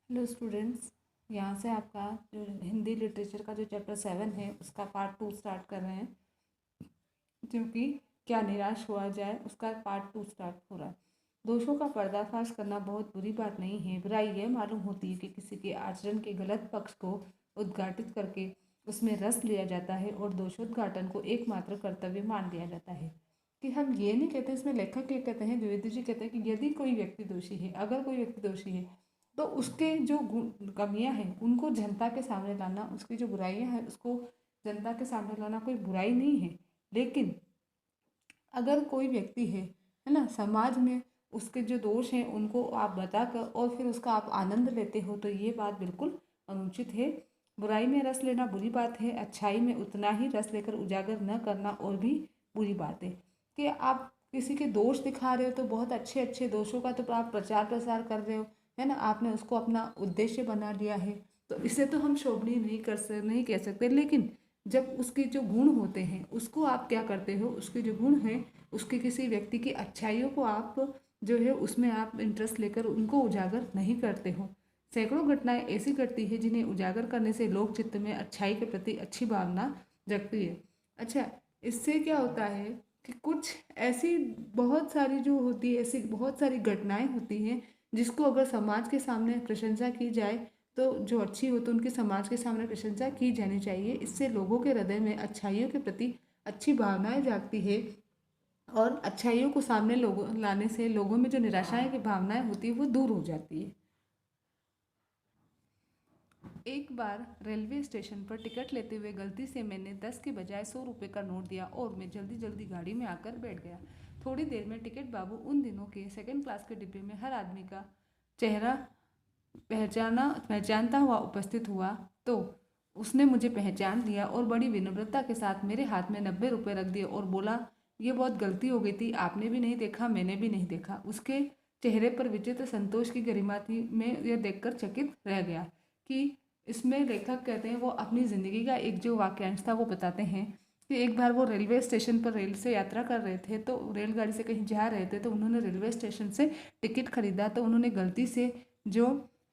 Hello students, यहाँ से आपका जो हिंदी लिटरेचर का जो चैप्टर 7 है उसका पार्ट 2 स्टार्ट कर रहे हैं, क्योंकि क्या निराश हुआ जाए उसका पार्ट 2 स्टार्ट हो रहा है। दोषों का पर्दाफाश करना बहुत बुरी बात नहीं है। बुराई यह मालूम होती है कि किसी के आचरण के गलत पक्ष को उद्घाटित करके उसमें रस लिया जाता है और दोषोद्घाटन को एकमात्र कर्तव्य मान लिया जाता है। कि हम ये नहीं कहते, इसमें लेखक ये कहते हैं, द्विवेदी जी कहते हैं कि यदि कोई व्यक्ति दोषी है, अगर कोई व्यक्ति दोषी है तो उसके जो गुण कमियां हैं उनको जनता के सामने लाना, उसकी जो बुराइयां हैं उसको जनता के सामने लाना कोई बुराई नहीं है। लेकिन अगर कोई व्यक्ति है ना, समाज में उसके जो दोष हैं उनको आप बताकर और फिर उसका आप आनंद लेते हो तो ये बात बिल्कुल अनुचित है। बुराई में रस लेना बुरी बात है, अच्छाई में उतना ही रस लेकर उजागर न करना और भी बुरी बात है। कि आप किसी के दोष दिखा रहे हो तो बहुत अच्छे अच्छे दोषों का तो आप प्रचार प्रसार कर रहे हो, है ना, आपने उसको अपना उद्देश्य बना लिया है, तो इसे तो हम शोभनीय नहीं कह सकते। लेकिन जब उसके जो गुण होते हैं उसको आप क्या करते हो, उसके जो गुण हैं, उसके किसी व्यक्ति की अच्छाइयों को आप जो है उसमें आप इंटरेस्ट लेकर उनको उजागर नहीं करते हो। सैकड़ों घटनाएं ऐसी घटती है जिन्हें उजागर करने से लोक चित्त में अच्छाई के प्रति अच्छी भावना जगती है। अच्छा, इससे क्या होता है कि कुछ ऐसी बहुत सारी जो होती है, ऐसी बहुत सारी घटनाएं होती हैं जिसको अगर समाज के सामने प्रशंसा की जाए तो जो अच्छी हो तो उनकी समाज के सामने प्रशंसा की जानी चाहिए। इससे लोगों के हृदय में अच्छाइयों के प्रति अच्छी भावनाएं जागती है और अच्छाइयों को सामने लोगों लाने से लोगों में जो निराशाएं की भावनाएं होती है वो दूर हो जाती है। एक बार रेलवे स्टेशन पर टिकट लेते हुए गलती से मैंने 10 के बजाय 100 रुपये का नोट दिया और मैं जल्दी जल्दी गाड़ी में आकर बैठ गया। थोड़ी देर में टिकट बाबू उन दिनों के सेकंड क्लास के डिब्बे में हर आदमी का चेहरा पहचानता हुआ उपस्थित हुआ। तो उसने मुझे पहचान लिया और बड़ी विनम्रता के साथ मेरे हाथ में 90 रुपये रख दिए और बोला, ये बहुत गलती हो गई थी, आपने भी नहीं देखा, मैंने भी नहीं देखा। उसके चेहरे पर विचित्र संतोष की गरिमा थी। मैं यह देखकर चकित रह गया कि इसमें लेखक कहते हैं वो अपनी ज़िंदगी का एक जो वाक्यांश था वो बताते हैं कि एक बार वो रेलवे स्टेशन पर रेल से यात्रा कर रहे थे, तो रेलगाड़ी से कहीं जा रहे थे, तो उन्होंने रेलवे स्टेशन से टिकट खरीदा। तो उन्होंने गलती से जो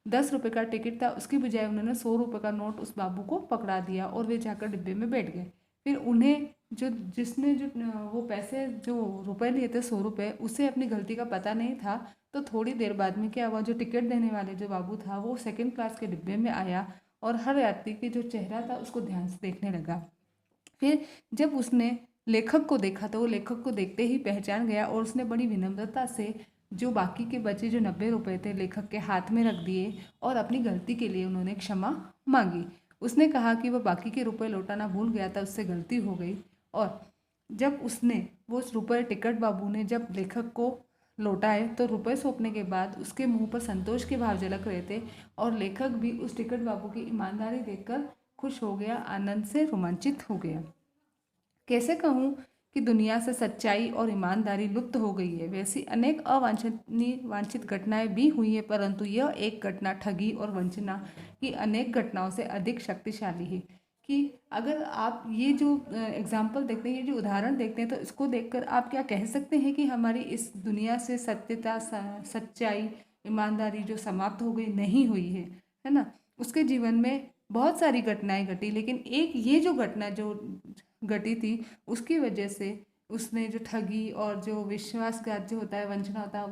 10 रुपये का टिकट था उसकी बजाय उन्होंने 100 रुपये का नोट उस बाबू को पकड़ा दिया और वे जाकर डिब्बे में बैठ गए। फिर उन्हें जो जिसने जो वो पैसे जो रुपए लिए थे 100 रुपये, उसे अपनी गलती का पता नहीं था। तो थोड़ी देर बाद में क्या हुआ, जो टिकट देने वाले जो बाबू था वो सेकंड क्लास के डिब्बे में आया और हर यात्री की जो चेहरा था उसको ध्यान से देखने लगा। फिर जब उसने लेखक को देखा तो वो लेखक को देखते ही पहचान गया और उसने बड़ी विनम्रता से जो बाकी के बचे जो 90 रुपये थे लेखक के हाथ में रख दिए और अपनी गलती के लिए उन्होंने क्षमा मांगी। उसने कहा कि वह बाकी के रुपए लौटाना भूल गया था, उससे गलती हो गई। और जब उसने वो रुपए टिकट बाबू ने जब लेखक को लौटाए तो रुपए सौंपने के बाद उसके मुंह पर संतोष के भाव झलक रहे थे और लेखक भी उस टिकट बाबू की ईमानदारी देखकर खुश हो गया, आनंद से रोमांचित हो गया। कैसे कहूँ कि दुनिया से सच्चाई और ईमानदारी लुप्त हो गई है। वैसी अनेक वांछित घटनाएं भी हुई है, परंतु यह एक घटना ठगी और वंचना की अनेक घटनाओं से अधिक शक्तिशाली है। कि अगर आप ये जो एग्जाम्पल देखते हैं, ये जो उदाहरण देखते हैं, तो इसको देखकर आप क्या कह सकते हैं कि हमारी इस दुनिया से सत्यता, सच्चाई, ईमानदारी जो समाप्त हो गई, नहीं हुई है ना। उसके जीवन में बहुत सारी घटनाएं घटी, लेकिन एक ये जो घटना जो घटी थी उसकी वजह से उसने जो ठगी और जो विश्वासघात जो होता है, वंचना होता है,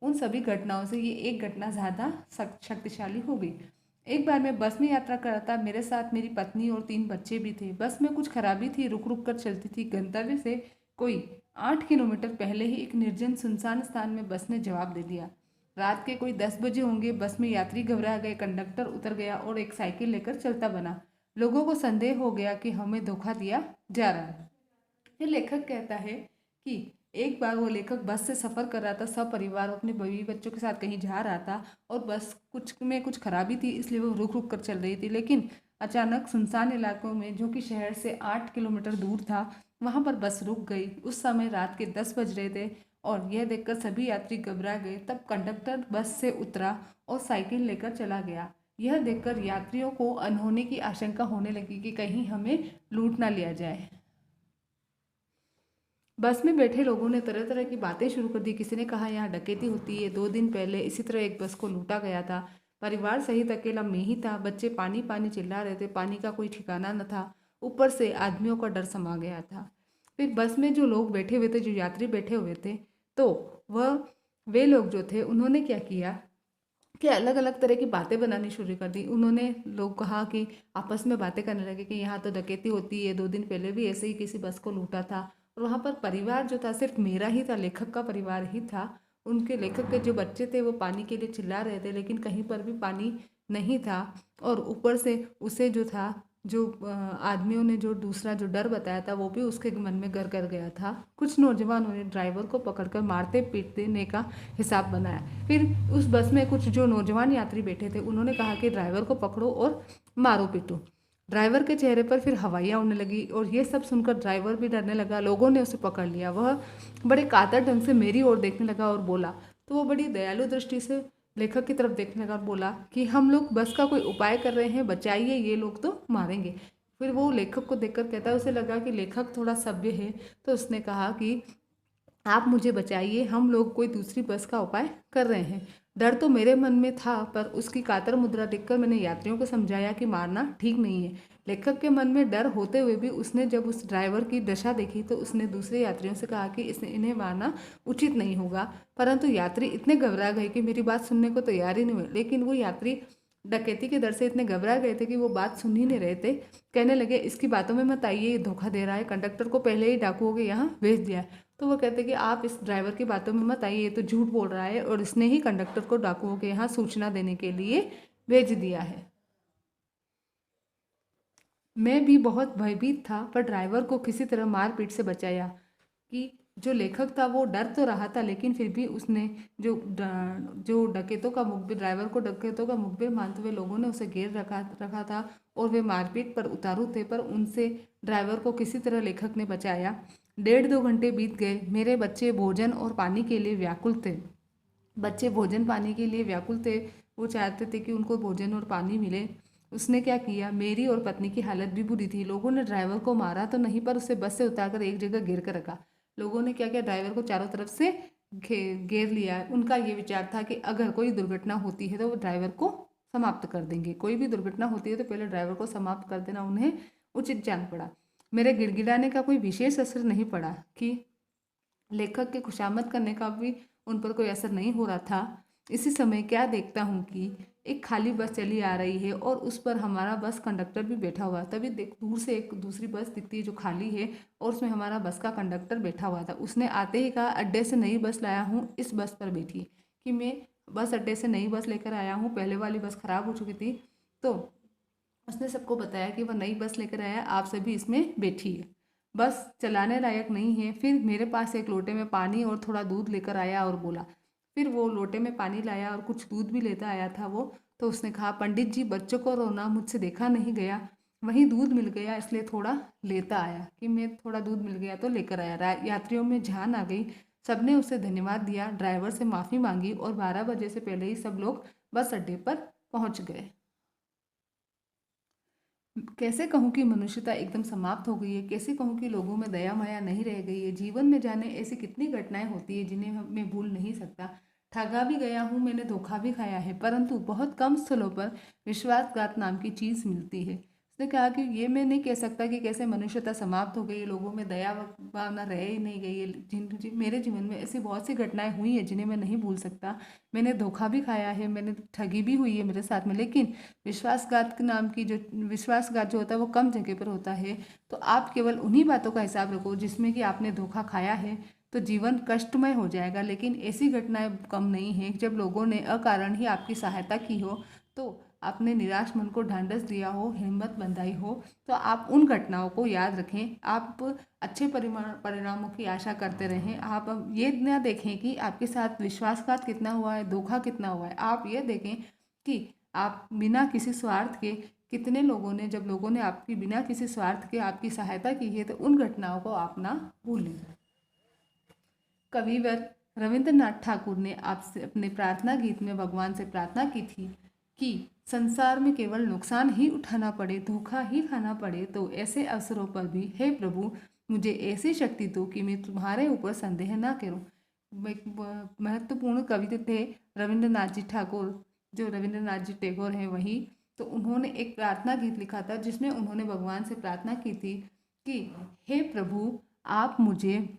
उन सभी घटनाओं से ये एक घटना ज़्यादा शक्तिशाली हो गई। एक बार मैं बस में यात्रा कर रहा था, मेरे साथ मेरी पत्नी और 3 बच्चे भी थे। बस में कुछ खराबी थी, रुक रुक कर चलती थी। गंतव्य से कोई 8 किलोमीटर पहले ही एक निर्जन सुनसान स्थान में बस ने जवाब दे दिया। रात के कोई 10 बजे होंगे। बस में यात्री घबरा गए, कंडक्टर उतर गया और एक साइकिल लेकर चलता बना। लोगों को संदेह हो गया कि हमें धोखा दिया जा रहा है। ये लेखक कहता है कि एक बार वो लेखक बस से सफ़र कर रहा था, सब परिवार अपने बीवी बच्चों के साथ कहीं जा रहा था और बस कुछ खराबी थी, इसलिए वो रुक रुक कर चल रही थी। लेकिन अचानक सुनसान इलाकों में, जो कि शहर से 8 किलोमीटर दूर था, वहाँ पर बस रुक गई। उस समय रात के 10 बज रहे थे और यह देखकर सभी यात्री घबरा गए। तब कंडक्टर बस से उतरा और साइकिल लेकर चला गया। यह देखकर यात्रियों को अनहोनी की आशंका होने लगी कि कहीं हमें लूट ना लिया जाए। बस में बैठे लोगों ने तरह तरह की बातें शुरू कर दी। किसी ने कहा यहाँ डकैती होती है, 2 दिन पहले इसी तरह एक बस को लूटा गया था। परिवार सहित अकेला मैं ही था। बच्चे पानी पानी चिल्ला रहे थे, पानी का कोई ठिकाना न था। ऊपर से आदमियों का डर समा गया था। फिर बस में जो लोग बैठे हुए थे, जो यात्री बैठे हुए थे, तो वह वे लोग जो थे उन्होंने क्या किया कि अलग अलग तरह की बातें बनानी शुरू कर दी। उन्होंने लोग कहा कि आपस में बातें करने लगे कि यहाँ तो डकैती होती है, 2 दिन पहले भी ऐसे ही किसी बस को लूटा था। और वहाँ पर परिवार जो था सिर्फ मेरा ही था, लेखक का परिवार ही था। उनके लेखक के जो बच्चे थे वो पानी के लिए चिल्ला रहे थे, लेकिन कहीं पर भी पानी नहीं था। और ऊपर से उसे जो था, जो आदमियों ने जो दूसरा जो डर बताया था, वो भी उसके मन में घर कर गया था। कुछ नौजवानों ने ड्राइवर को पकड़कर मारते पीटने का हिसाब बनाया। फिर उस बस में कुछ जो नौजवान यात्री बैठे थे, उन्होंने कहा कि ड्राइवर को पकड़ो और मारो पीटो। ड्राइवर के चेहरे पर फिर हवाइयाँ उड़ने लगी और ये सब सुनकर ड्राइवर भी डरने लगा। लोगों ने उसे पकड़ लिया। वह बड़े कातर ढंग से मेरी ओर देखने लगा और बोला, तो वो बड़ी दयालु दृष्टि से लेखक की तरफ देखने लगा और बोला कि हम लोग बस का कोई उपाय कर रहे हैं, बचाइए, ये लोग तो मारेंगे। फिर वो लेखक को देखकर कहता है, उसे लगा कि लेखक थोड़ा सभ्य है, तो उसने कहा कि आप मुझे बचाइए, हम लोग कोई दूसरी बस का उपाय कर रहे हैं। डर तो मेरे मन में था, पर उसकी कातर मुद्रा देखकर मैंने यात्रियों को समझाया कि मारना ठीक नहीं है। लेखक के मन में डर होते हुए भी उसने जब उस ड्राइवर की दशा देखी तो उसने दूसरे यात्रियों से कहा कि इन्हें मारना उचित नहीं होगा। परंतु यात्री इतने घबरा गए कि मेरी बात सुनने को तैयार ही नहीं हुए। लेकिन वो यात्री डकैती के डर से इतने घबरा गए थे कि वो बात सुन ही नहीं रहे थे। कहने लगे, इसकी बातों में मत आइए, ये धोखा दे रहा है, कंडक्टर को पहले ही डाकुओं के यहाँ भेज दिया है। तो वो कहते कि आप इस ड्राइवर की बातों में मत आइए, ये तो झूठ बोल रहा है और इसने ही कंडक्टर को डाकुओं के यहाँ सूचना देने के लिए भेज दिया है। मैं भी बहुत भयभीत था, पर ड्राइवर को किसी तरह मारपीट से बचाया। कि जो लेखक था वो डर तो रहा था, लेकिन फिर भी उसने जो डकैतों का मुखबिर, ड्राइवर को डकैतों का मुखबिर मानते हुए लोगों ने उसे घेर रखा रखा था और वे मारपीट पर उतारू थे, पर उनसे ड्राइवर को किसी तरह लेखक ने बचाया। 1.5-2 घंटे बीत गए। मेरे बच्चे भोजन और पानी के लिए व्याकुल थे। बच्चे भोजन पानी के लिए व्याकुल थे। वो चाहते थे कि उनको भोजन और पानी मिले। उसने क्या किया, मेरी और पत्नी की हालत भी बुरी थी। लोगों ने ड्राइवर को मारा तो नहीं, पर उसे बस से उतारकर एक जगह घेर कर रखा। लोगों ने क्या किया, ड्राइवर को चारों तरफ से घेर लिया। उनका ये विचार था कि अगर कोई दुर्घटना होती है तो वो ड्राइवर को समाप्त कर देंगे। कोई भी दुर्घटना होती है तो पहले ड्राइवर को समाप्त कर देना उन्हें उचित जान पड़ा। मेरे गिड़गिड़ाने का कोई विशेष असर नहीं पड़ा कि लेखक के खुशामद करने का भी उन पर कोई असर नहीं हो रहा था। इसी समय क्या देखता हूँ कि एक खाली बस चली आ रही है और उस पर हमारा बस कंडक्टर भी बैठा हुआ। तभी देख, दूर से एक दूसरी बस दिखती है जो खाली है और उसमें हमारा बस का कंडक्टर बैठा हुआ था। उसने आते ही कहा, अड्डे से नई बस लाया हूँ, इस बस पर बैठिए। कि मैं बस अड्डे से नई बस लेकर आया हूँ, पहले वाली बस खराब हो चुकी थी। तो उसने सबको बताया कि वह नई बस लेकर आया, आप सभी इसमें बैठिए, बस चलाने लायक नहीं है। फिर मेरे पास एक लोटे में पानी और थोड़ा दूध लेकर आया और बोला। फिर वो लोटे में पानी लाया और कुछ दूध भी लेता आया था वो। तो उसने कहा, पंडित जी, बच्चों को रोना मुझसे देखा नहीं गया, वहीं दूध मिल गया इसलिए थोड़ा लेता आया। कि मैं थोड़ा दूध मिल गया तो लेकर आया। यात्रियों में जान आ गई, सबने उसे धन्यवाद दिया, ड्राइवर से माफ़ी मांगी और 12 बजे से पहले ही सब लोग बस अड्डे पर पहुंच गए। कैसे कहूँ कि मनुष्यता एकदम समाप्त हो गई है, कैसे कहूँ कि लोगों में दया माया नहीं रह गई है। जीवन में जाने ऐसी कितनी घटनाएं होती है जिन्हें मैं भूल नहीं सकता। ठगा भी गया हूँ, मैंने धोखा भी खाया है, परंतु बहुत कम स्थलों पर विश्वासघात नाम की चीज़ मिलती है। उसने कहा कि ये मैं नहीं कह सकता कि कैसे मनुष्यता समाप्त हो गई है, लोगों में दया भावना रह ही नहीं गई है। मेरे जीवन में ऐसी बहुत सी घटनाएं हुई है जिन्हें मैं नहीं भूल सकता। मैंने धोखा भी खाया है, मैंने ठगी भी हुई है मेरे साथ में, लेकिन विश्वासघात के नाम की जो विश्वासघात जो होता है वो कम जगह पर होता है। तो आप केवल उन्हीं बातों का हिसाब रखो जिसमें कि आपने धोखा खाया है, तो जीवन कष्टमय हो जाएगा। लेकिन ऐसी घटनाएं कम नहीं हैं जब लोगों ने अकारण ही आपकी सहायता की हो, तो आपने निराश मन को ढांढस दिया हो, हिम्मत बंधाई हो, तो आप उन घटनाओं को याद रखें। आप अच्छे परिणामों की आशा करते रहें। आप ये न देखें कि आपके साथ विश्वासघात कितना हुआ है, धोखा कितना हुआ है। आप ये देखें कि आप बिना किसी स्वार्थ के, कितने लोगों ने, जब लोगों ने आपकी बिना किसी स्वार्थ के आपकी सहायता की है, तो उन घटनाओं को आप ना भूलें। कविवर रविंद्रनाथ ठाकुर ने आपसे अपने प्रार्थना गीत में भगवान से प्रार्थना की थी कि संसार में केवल नुकसान ही उठाना पड़े, धोखा ही खाना पड़े, तो ऐसे अवसरों पर भी हे प्रभु, मुझे ऐसी शक्ति दो कि मैं तुम्हारे ऊपर संदेह ना करूं। महत्वपूर्ण कवि थे रविंद्रनाथ जी ठाकुर। जो रविंद्रनाथ जी टैगोर हैं वही, तो उन्होंने एक प्रार्थना गीत लिखा था जिसमें उन्होंने भगवान से प्रार्थना की थी कि हे प्रभु, आप मुझे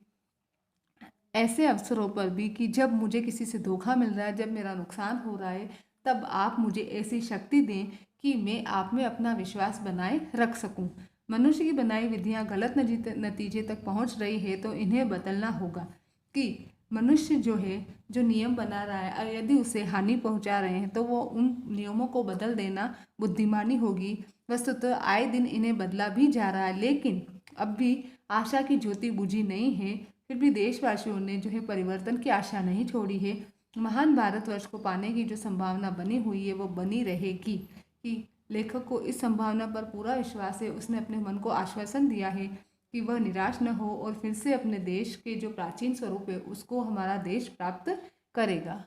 ऐसे अवसरों पर भी कि जब मुझे किसी से धोखा मिल रहा है, जब मेरा नुकसान हो रहा है, तब आप मुझे ऐसी शक्ति दें कि मैं आप में अपना विश्वास बनाए रख सकूं। मनुष्य की बनाई विधियां गलत नतीजे तक पहुंच रही है तो इन्हें बदलना होगा कि मनुष्य जो है, जो नियम बना रहा है, और यदि उसे हानि पहुंचा रहे हैं तो वो उन नियमों को बदल देना बुद्धिमानी होगी। वस्तुतः आए दिन इन्हें बदला भी जा रहा है, लेकिन अब भी आशा की ज्योति बुझी नहीं है। फिर भी देशवासियों ने जो है परिवर्तन की आशा नहीं छोड़ी है। महान भारतवर्ष को पाने की जो संभावना बनी हुई है वो बनी रहेगी कि लेखक को इस संभावना पर पूरा विश्वास है। उसने अपने मन को आश्वासन दिया है कि वह निराश न हो और फिर से अपने देश के जो प्राचीन स्वरूप है उसको हमारा देश प्राप्त करेगा।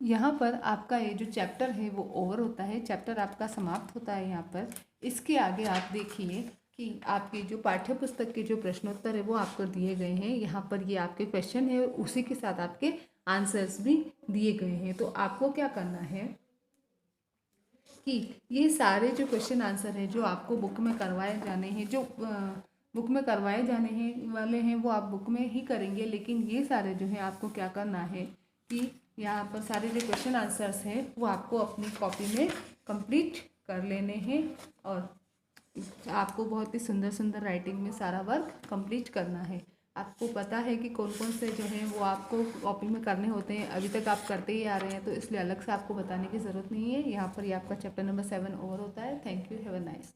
यहाँ पर आपका ये जो चैप्टर है वो ओवर होता है, चैप्टर आपका समाप्त होता है यहाँ पर। इसके आगे आप देखिए कि आपके जो पाठ्य पुस्तक के जो प्रश्नोत्तर है वो आपको दिए गए हैं। यहाँ पर ये आपके क्वेश्चन है और उसी के साथ आपके आंसर्स भी दिए गए हैं। तो आपको क्या करना है कि ये सारे जो क्वेश्चन आंसर है जो आपको बुक में करवाए जाने हैं, जो बुक में करवाए जाने हैं वाले हैं वो आप बुक में ही करेंगे, लेकिन ये सारे जो है आपको क्या करना है कि यहाँ पर सारे जो क्वेश्चन आंसर्स हैं वो आपको अपनी कॉपी में कंप्लीट कर लेने हैं और आपको बहुत ही सुंदर सुंदर राइटिंग में सारा वर्क कंप्लीट करना है। आपको पता है कि कौन कौन से जो हैं वो आपको कॉपी में करने होते हैं, अभी तक आप करते ही आ रहे हैं, तो इसलिए अलग से आपको बताने की ज़रूरत नहीं है। यहाँ पर ये आपका चैप्टर नंबर 7 ओवर होता है। Thank you, have a nice.